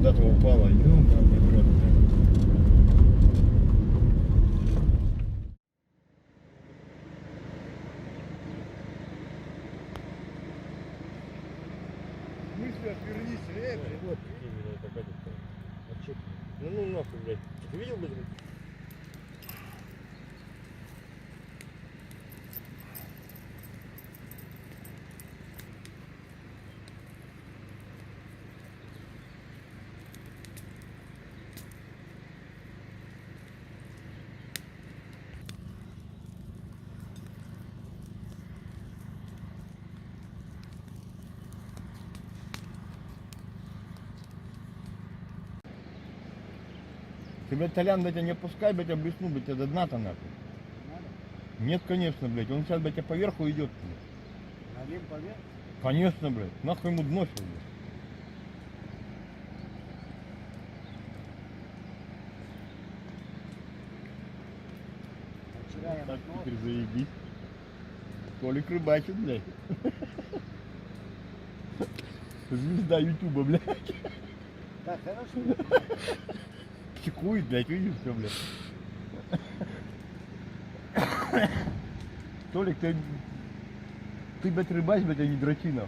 куда-то упала. Ёбаный в рот. В смысле отвернись, блядь? Вот. Ну нахуй, блядь. Ты видел, блядь? Ты, блядь, Толян, блядь, не опускай, блядь, облесну, блядь, до дна-то нахуй. Нет, конечно, блядь, он сейчас, блядь, поверху идет, блядь. Налим поверх? Конечно, блядь, нахуй ему дно сейчас, блядь. Так, теперь заебись. Толик рыбачит, блядь. Звезда Ютуба, блядь. Так, хорошо. Чекует, блядь, видишь, все, блядь. Толик, ты, блядь, рыбач, блядь, а не дрочина.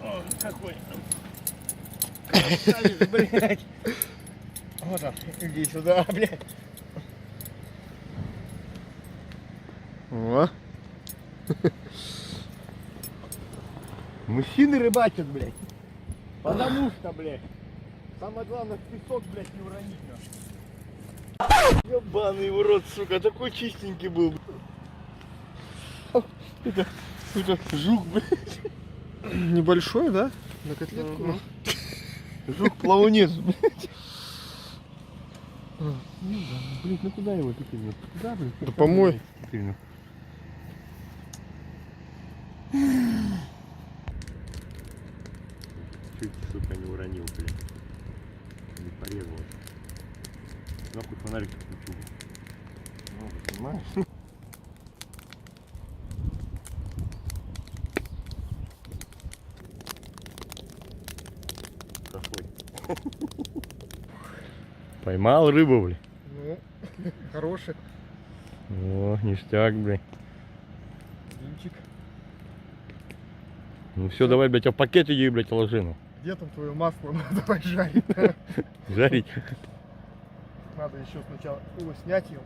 О, какой. Блядь. Вот он, иди сюда, блядь. О. Мужчины рыбачат, блядь. Потому что, блядь. Самое главное, в песок, блядь, не уронить. Ебаный в рот, сука, такой чистенький был. Это жук, блядь. Небольшой, да? На котлетку. Жук-плавунец, блядь. Блядь, ну куда его теперь? Куда, блядь? Да помой. Чуть, сука, не уронил, блядь. Не порезал. Нахуй фонарик включу. Ну, понимаешь? Поймал рыбу, блядь. Ну, хороший. О, ништяк, блядь. Лимчик. Ну все, давай, блядь, а в пакет иди, блядь, ложи, ну. Где там твое масло? Ну, давай жарить. Жарить. Надо еще сначала его снять, ё.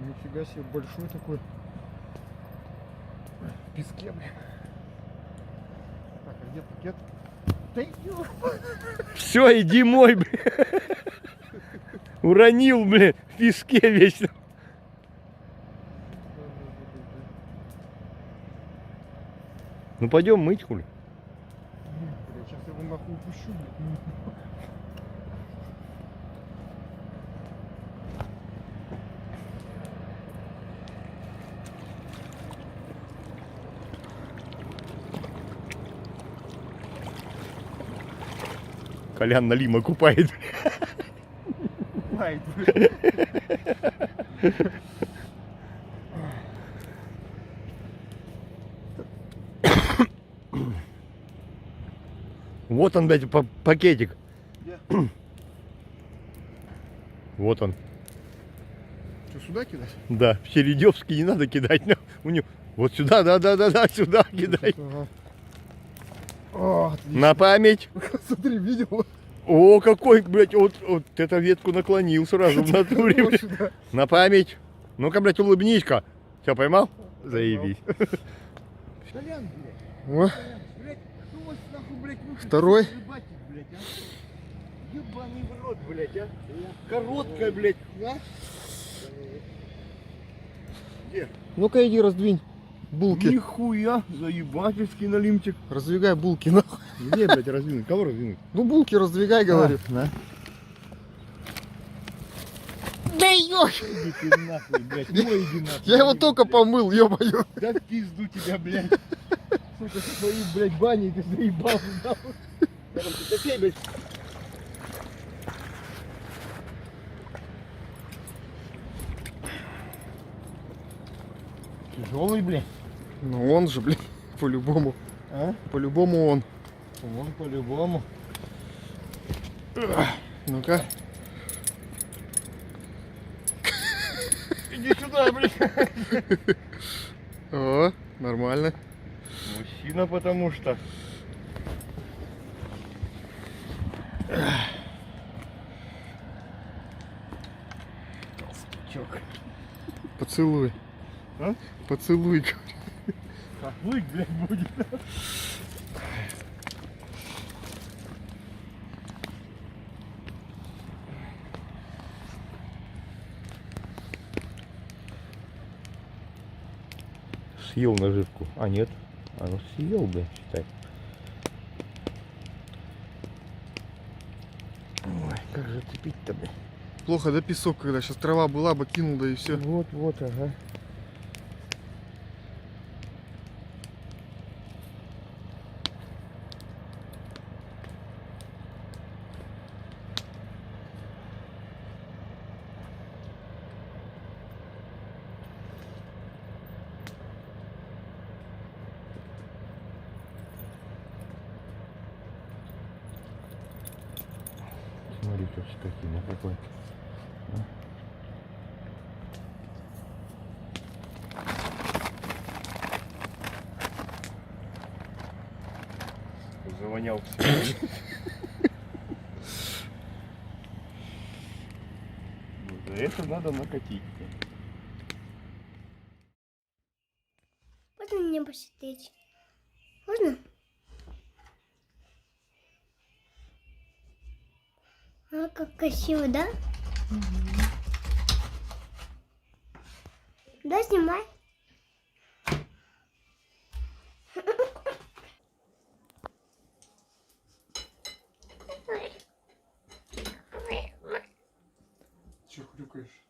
Нифига себе, большой такой. В песке, блин. Так, а где пакет? Да ё. Все, иди мой, блядь. Уронил, блядь, в песке вечно. Ну пойдем мыть, хули. Бля, сейчас я его нахуй упущу, блин. Колян налима купает. Ай, блин. Вот он, блядь, пакетик. Где? Вот он. Что, сюда кидать? Да, в Чередевский не надо кидать. Но у него... Вот сюда, да, сюда кидай. Ага. О, отлично. На память. Смотри, видел? О, какой, блядь, вот эту ветку наклонил сразу в натуре. Вот блядь. сюда. На память. Ну-ка, блядь, улыбнись-ка. Все, поймал? Заебись. Толян, блядь. О, Блядь, кто вас нахуй, блядь, выпустил Второй. рыбачить, блядь, а? Ебаный в рот, блядь, а? Короткая, блядь, а? Где? ну-ка иди раздвинь булки. Нихуя, заебательский налимчик. Раздвигай булки, нахуй. Где, блядь, раздвинуть? Кого раздвинуть? Ну булки раздвигай, говорю. Да. Да ёж! Иди ты нахуй, блядь, ну иди нахуй. Я его только помыл, ё-моё. Да в пизду тебя, блядь. Сука, со своей, блядь, баней ты заебал, нахуй. Рядом Тимофей, блядь. Тяжелый, блядь. Ну он же, блин, по-любому. А? По-любому он. Он по-любому. Ну-ка. Иди сюда, блядь. О, нормально. Мужчина, потому что. Толстячок. Поцелуй. А? Поцелуй. Шашлык, блядь, будет. Съел наживку. А нет. А ну съел, блядь, считай. Ой, как же цепить-то, блядь. Плохо, да, песок, когда сейчас трава была бы, кинул, да и все. Вот, вот, ага. Смотри, тут скотина какой-то. Завонял все. За это надо накатить. Можно мне посидеть? Можно? А, как красиво, да? Да, снимай. Че хрюкаешь?